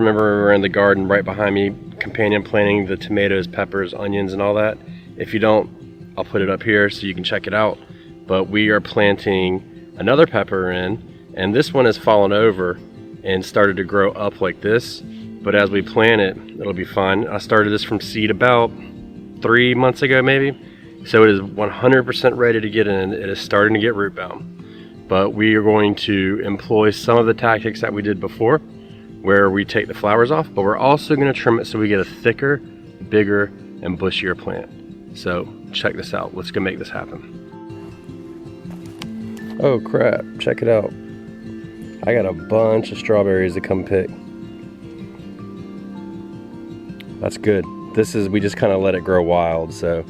Remember we were in the garden right behind me, companion planting the tomatoes, peppers, onions, and all that? If you don't, I'll put it up here so you can check it out. But we are planting another pepper in, and this one has fallen over and started to grow up like this. But as we plant it, it'll be fine. I started this from seed about 3 months ago maybe. So it is 100% ready to get in. It is starting to get root bound. But we are going to employ some of the tactics that we did before, where we take the flowers off, but we're also going to trim it so we get a thicker, bigger, and bushier plant. So check this out. Let's go make this happen. Oh crap, check it out. I got a bunch of strawberries to come pick. That's good. We just kind of let it grow wild, so.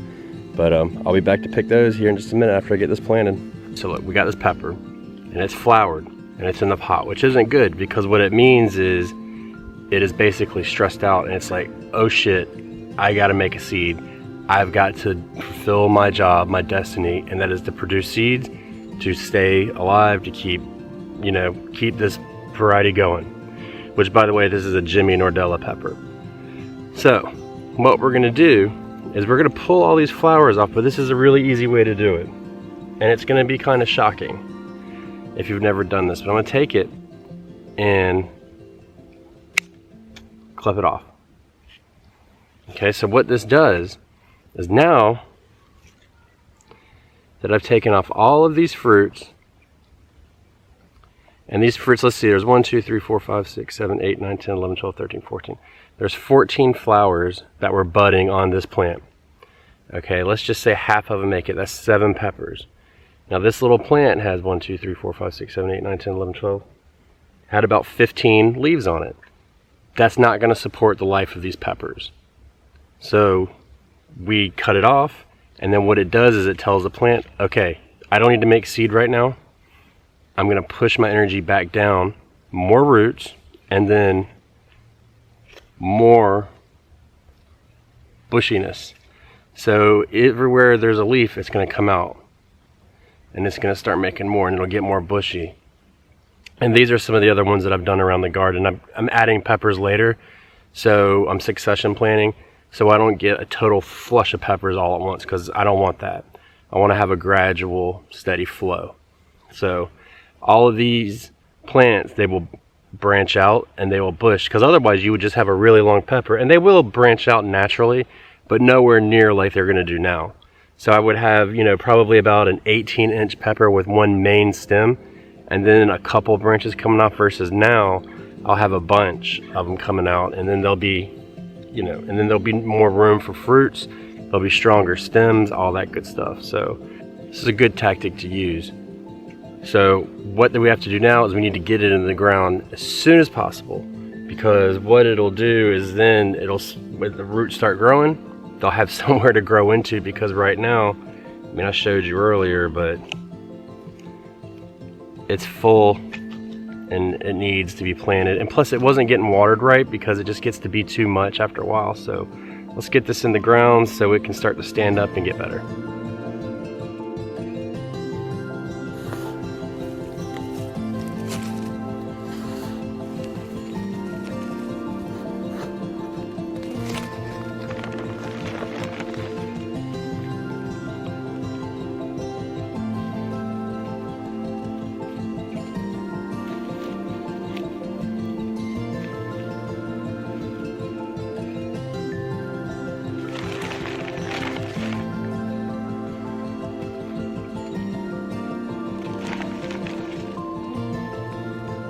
But I'll be back to pick those here in just a minute after I get this planted. So look, we got this pepper, and it's flowered, and it's in the pot, which isn't good because what it means is it is basically stressed out, and it's like, oh shit, I gotta make a seed. I've got to fulfill my job, my destiny, and that is to produce seeds to stay alive, to keep this variety going. Which, by the way, this is a Jimmy Nordella pepper. So what we're gonna do is we're gonna pull all these flowers off, but this is a really easy way to do it. And it's gonna be kind of shocking if you've never done this, but I'm gonna take it and clip it off. Okay, so what this does is now that I've taken off all of these fruits, and these fruits, let's see, there's 1, 2, 3, 4, 5, 6, 7, 8, 9, 10, 11, 12, 13, 14. There's 14 flowers that were budding on this plant. Okay, let's just say half of them make it. That's 7 peppers. Now this little plant has 1, 2, 3, 4, 5, 6, 7, 8, 9, 10, 11, 12. Had about 15 leaves on it. That's not going to support the life of these peppers. So we cut it off, and then what it does is it tells the plant, okay, I don't need to make seed right now. I'm going to push my energy back down, more roots, and then more bushiness. So everywhere there's a leaf, it's going to come out, and it's going to start making more, and it'll get more bushy. And these are some of the other ones that I've done around the garden. I'm adding peppers later, so I'm succession planting, so I don't get a total flush of peppers all at once, because I don't want that. I want to have a gradual, steady flow. So all of these plants, they will branch out and they will bush, because otherwise you would just have a really long pepper, and they will branch out naturally, but nowhere near like they're going to do now. So I would have, probably about an 18-inch pepper with one main stem, and then a couple branches coming off, versus now I'll have a bunch of them coming out, and then there'll be, and then there'll be more room for fruits. There'll be stronger stems, all that good stuff. So this is a good tactic to use. So what we have to do now is we need to get it in the ground as soon as possible, because what it'll do is then when the roots start growing, they'll have somewhere to grow into, because right now, I showed you earlier, but it's full and it needs to be planted. And plus it wasn't getting watered right, because it just gets to be too much after a while. So let's get this in the ground so it can start to stand up and get better.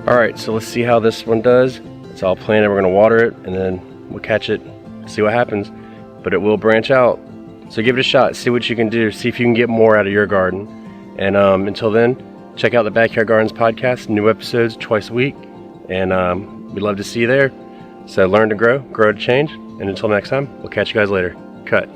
Alright, so let's see how this one does. It's all planted, we're going to water it, and then we'll catch it, see what happens. But it will branch out. So give it a shot, see what you can do, see if you can get more out of your garden. And until then, check out the Backyard Gardens podcast, new episodes twice a week. And we'd love to see you there. So learn to grow to change. And until next time, we'll catch you guys later. Cut.